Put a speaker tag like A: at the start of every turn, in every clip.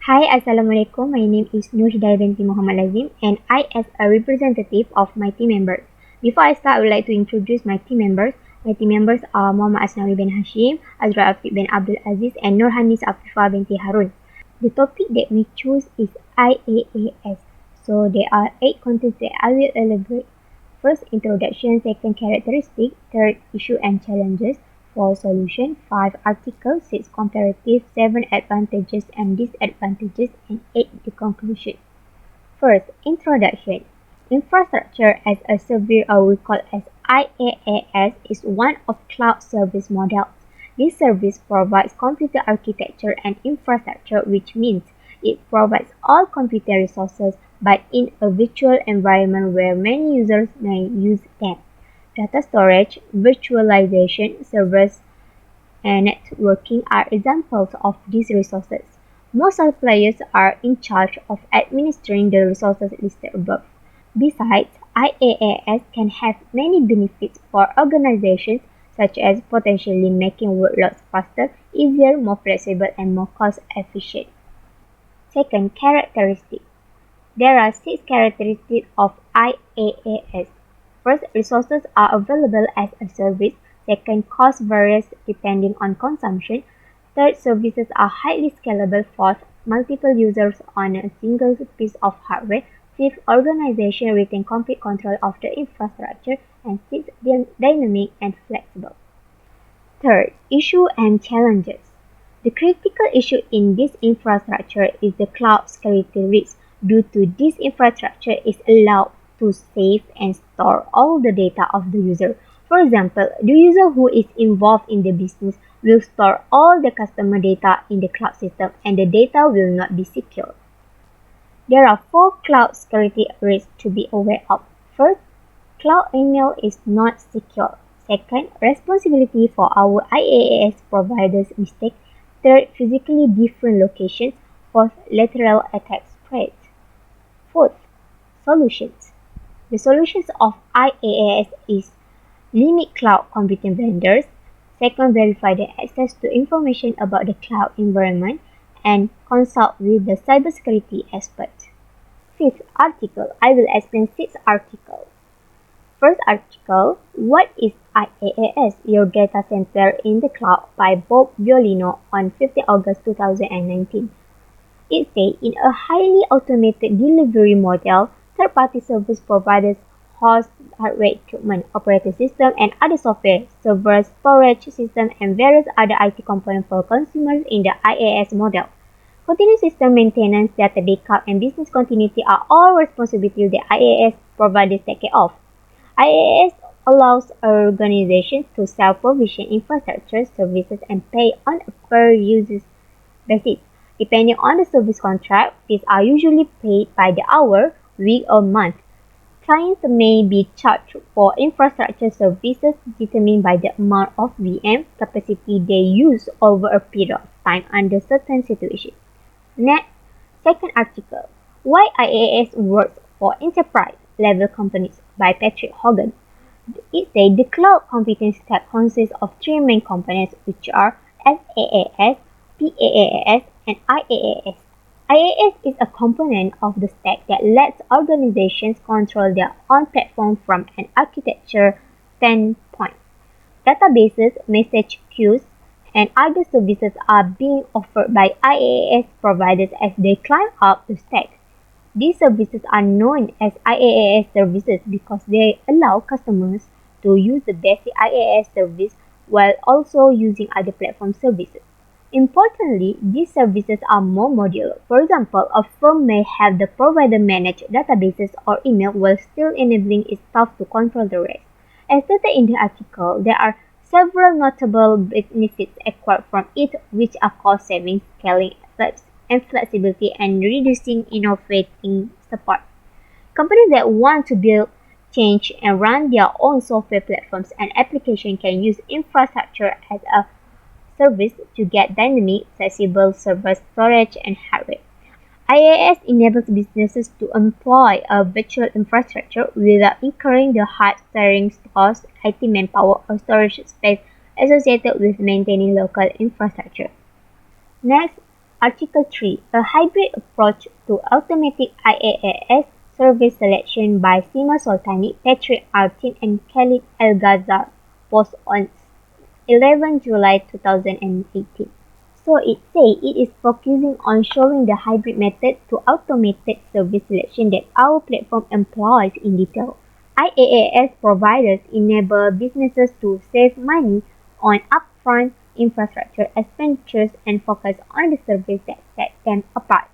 A: Hi, Assalamualaikum. My name is Nurhidayah binti Lazim and I as a representative of my team members. Before I start, I would like to introduce my team members. My team members are Muhammad Asnawi bin Hashim, Azrul Afiq bin Abdul Aziz and Hanis Afifah binti Harun. The topic that we choose is IaaS. So there are 8 contents that I will elaborate. First, introduction. Second, characteristic. Third, issue and challenges. 4. Solution. 5. Article. 6. Comparative. 7. Advantages and disadvantages. And 8. The conclusion. First, introduction. Infrastructure as a service, or we call as IaaS, is one of cloud service models. This service provides computer architecture and infrastructure, which means it provides all computer resources but in a virtual environment where many users may use them. Data storage, virtualization, servers, and networking are examples of these resources. Most suppliers are in charge of administering the resources listed above. Besides, IaaS can have many benefits for organizations, such as potentially making workloads faster, easier, more flexible, and more cost-efficient. Second, characteristics. There are 6 characteristics of IaaS. First, resources are available as a service. Second, cost varies depending on consumption. Third, services are highly scalable. Fourth, multiple users on a single piece of hardware. Fifth, organization retain complete control of the infrastructure. And sixth, dynamic and flexible. Third, issue and challenges. The critical issue in this infrastructure is the cloud security risk. Due to this, infrastructure is allowed to save and store all the data of the user. For example, the user who is involved in the business will store all the customer data in the cloud system and the data will not be secure. There are 4 cloud security risks to be aware of. First, cloud email is not secure. Second, responsibility for our IaaS providers' mistake. Third, physically different locations. Fourth, lateral attack spread. Fourth, solutions. The solutions of IaaS is limit cloud computing vendors. Second, verify the access to information about the cloud environment and consult with the cybersecurity expert. Fifth article, I will explain 6 articles. First article, what is IaaS? Your data center in the cloud by Bob Violino on 15 August 2019. It says in a highly automated delivery model, third-party service providers host hardware equipment, operating system, and other software, servers, storage system, and various other IT components for consumers in the IaaS model. Continuous system maintenance, data backup, and business continuity are all responsibilities that IaaS providers take care of. IaaS allows organizations to self-provision infrastructure services and pay on a per-user basis. Depending on the service contract, these are usually paid by the hour, week, or month. Clients may be charged for infrastructure services determined by the amount of VM capacity they use over a period of time under certain situations. Next, second article, Why IaaS Works for Enterprise-Level Companies by Patrick Hogan. It says the cloud computing stack consists of 3 main components, which are SaaS, PaaS, and IaaS. IaaS is a component of the stack that lets organizations control their own platform from an architecture standpoint. Databases, message queues, and other services are being offered by IaaS providers as they climb up the stack. These services are known as IaaS services because they allow customers to use the basic IaaS service while also using other platform services. Importantly, these services are more modular. For example, a firm may have the provider manage databases or email while still enabling its staff to control the rest. As stated in the article, there are several notable benefits acquired from it, which are cost savings, scaling, and flexibility, and reducing innovating support. Companies that want to build, change, and run their own software platforms and applications can use infrastructure as a service to get dynamic, flexible server storage and hardware. IaaS enables businesses to employ a virtual infrastructure without incurring the hard steering costs, IT manpower, or storage space associated with maintaining local infrastructure. Next, Article 3. A hybrid approach to automatic IaaS service selection by Sima Soltani, Patrick Artin, and Khalid El-Ghazal, post on 11 July 2018. So it says it is focusing on showing the hybrid method to automated service selection that our platform employs in detail. IaaS providers enable businesses to save money on upfront infrastructure expenditures and focus on the service that set them apart.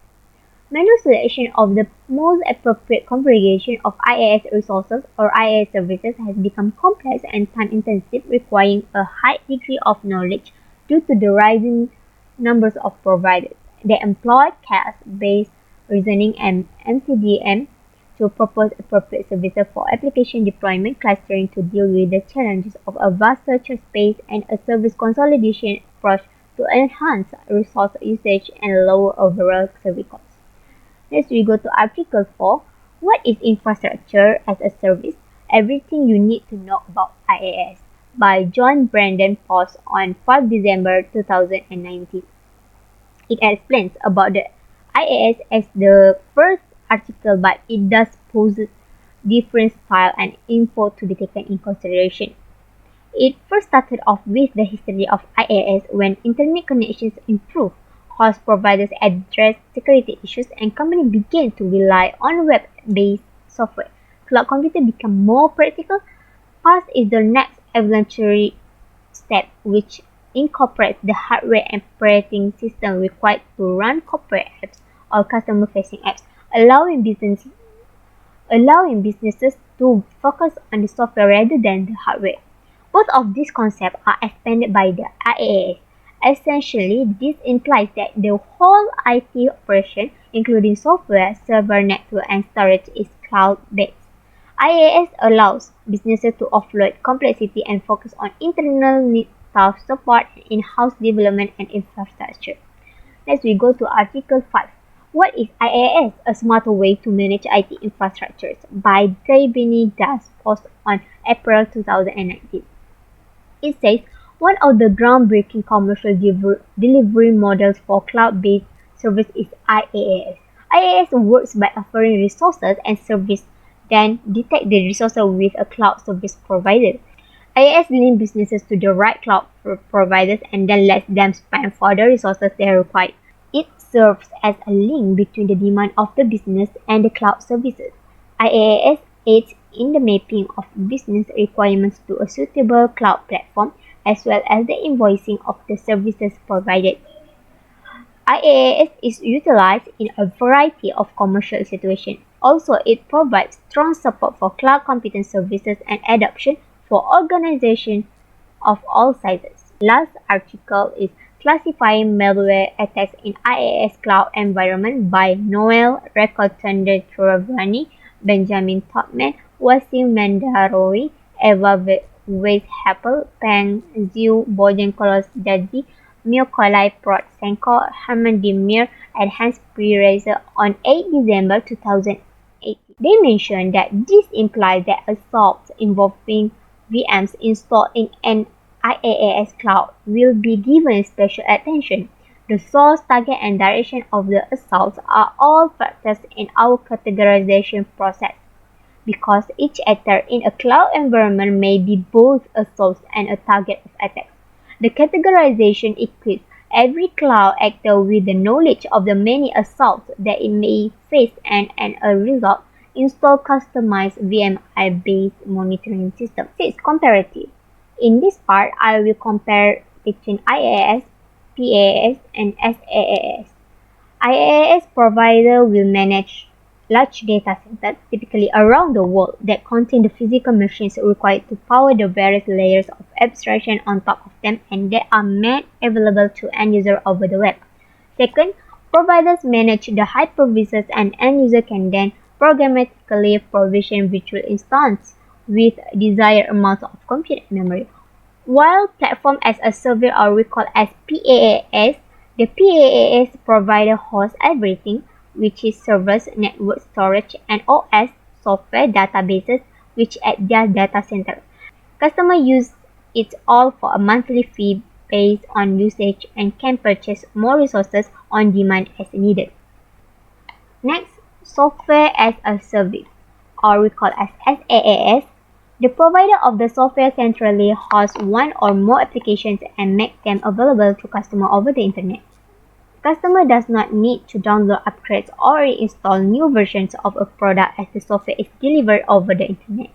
A: Manual selection of the most appropriate configuration of IaaS resources or IaaS services has become complex and time-intensive, requiring a high degree of knowledge due to the rising numbers of providers. They employ caste-based reasoning and MCDM to propose appropriate services for application deployment, clustering to deal with the challenges of a vast search space, and a service consolidation approach to enhance resource usage and lower overall service costs. Next, we go to Article 4. What is infrastructure as a service? Everything you need to know about IaaS by John Brandon Post on 5 December 2019. It explains about the IaaS as the first article, but it does pose different style and info to be taken in consideration. It first started off with the history of IaaS when internet connections improved, host providers addressed security issues, and companies began to rely on web-based software. Cloud computing became more practical. PaaS is the next evolutionary step, which incorporates the hardware and operating system required to run corporate apps or customer-facing apps, allowing businesses to focus on the software rather than the hardware. Both of these concepts are expanded by the IaaS. Essentially, this implies that the whole IT operation, including software, server, network, and storage, is cloud-based. IaaS allows businesses to offload complexity and focus on internal needs, staff support, in-house development, and infrastructure. Next, we go to Article 5. What is IaaS? A smarter way to manage IT infrastructures by Daybini Das, post on April 2019. It says, one of the groundbreaking commercial delivery models for cloud-based service is IaaS. IaaS works by offering resources and service, then detect the resources with a cloud service provider. IaaS links businesses to the right cloud providers and then lets them spend for the resources they require. It serves as a link between the demand of the business and the cloud services. IaaS aids in the mapping of business requirements to a suitable cloud platform, as well as the invoicing of the services provided. IaaS is utilized in a variety of commercial situations. Also, it provides strong support for cloud computing services and adoption for organizations of all sizes. Last article is Classifying Malware Attacks in IaaS Cloud Environment by Noel Rakotendratovani, Benjamin Topman, Wasim Mandarowi, Eva Weishapel, Peng Ziu, Bojan Kolosdadzi, Miokolai Protsenko, Herman Demir, and Hans Prirezer on 8 December 2018. They mentioned that this implies that assaults involving VMs installed in an IaaS cloud will be given special attention. The source, target, and direction of the assaults are all factors in our categorization process. Because each actor in a cloud environment may be both a source and a target of attacks. The categorization equips every cloud actor with the knowledge of the many assaults that it may face and as a result, install customized VMI-based monitoring system. 6. Comparative. In this part, I will compare between IaaS, PaaS, and SaaS. IaaS provider will manage large data centers, typically around the world, that contain the physical machines required to power the various layers of abstraction on top of them and that are made available to end users over the web. Second, providers manage the hypervisors and end user can then programmatically provision virtual instances with desired amounts of compute memory. While platform as a service are recalled as PaaS, the PaaS provider hosts everything, which is servers, network storage, and OS software databases, which at their data center. Customers use it all for a monthly fee based on usage and can purchase more resources on demand as needed. Next, software as a service, or we call as SaaS. The provider of the software centrally hosts one or more applications and makes them available to customers over the internet. Customer does not need to download upgrades or install new versions of a product as the software is delivered over the internet.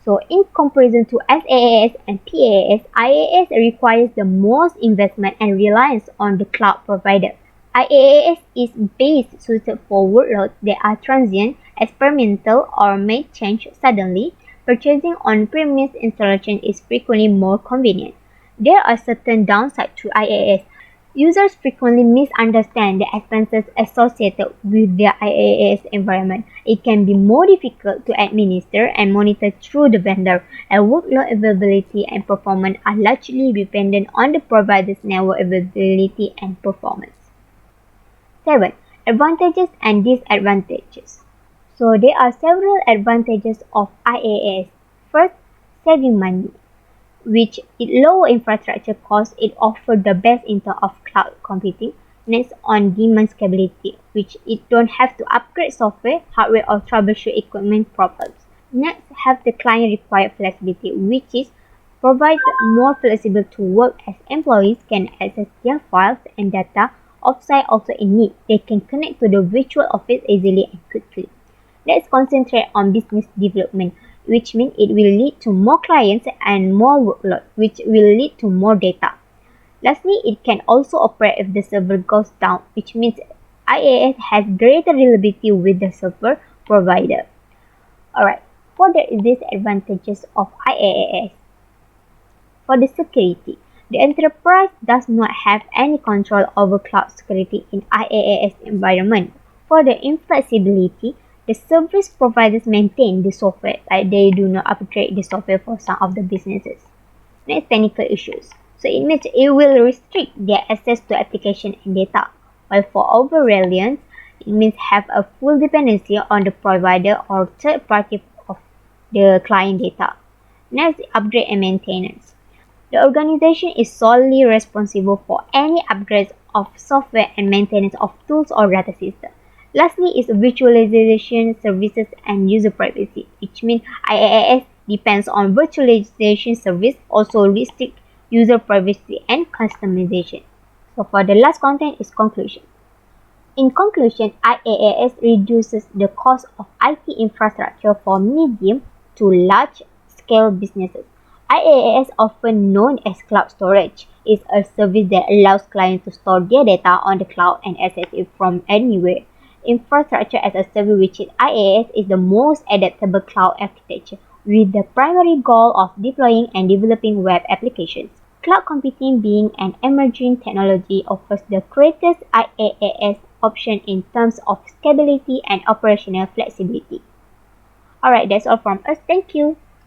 A: So in comparison to SaaS and PaaS, IaaS requires the most investment and reliance on the cloud provider. IaaS is best suited for workloads that are transient, experimental, or may change suddenly. Purchasing on-premise installation is frequently more convenient. There are certain downsides to IaaS. Users frequently misunderstand the expenses associated with their IaaS environment. It can be more difficult to administer and monitor through the vendor, and workload availability and performance are largely dependent on the provider's network availability and performance. 7. Advantages and disadvantages. So there are several advantages of IaaS. First, saving money. Which it lower infrastructure costs, it offers the best in terms of cloud computing. Next, on-demand scalability, which it don't have to upgrade software, hardware, or troubleshoot equipment problems. Next, have the client required flexibility, which is provides more flexible to work as employees can access their files and data offsite also in need. They can connect to the virtual office easily and quickly. Let's concentrate on business development, which means it will lead to more clients and more workload, which will lead to more data. Lastly, it can also operate if the server goes down, which means IaaS has greater reliability with the server provider. Alright, for the disadvantages of IaaS. For the security, the enterprise does not have any control over cloud security in IaaS environment. For the inflexibility, the service providers maintain the software, like they do not upgrade the software for some of the businesses. Next, technical issues. So it means it will restrict their access to application and data. While for over-reliance, it means have a full dependency on the provider or third party of the client data. Next, upgrade and maintenance. The organization is solely responsible for any upgrades of software and maintenance of tools or data systems. Lastly is virtualization services and user privacy, which means IaaS depends on virtualization service, also restrict user privacy and customization. So for the last content is conclusion. In conclusion, IaaS reduces the cost of IT infrastructure for medium to large scale businesses. IaaS, often known as cloud storage, is a service that allows clients to store their data on the cloud and access it from anywhere. Infrastructure as a service, which is IaaS, is the most adaptable cloud architecture with the primary goal of deploying and developing web applications. Cloud computing, being an emerging technology, offers the greatest IaaS option in terms of scalability and operational flexibility. Alright, that's all from us. Thank you.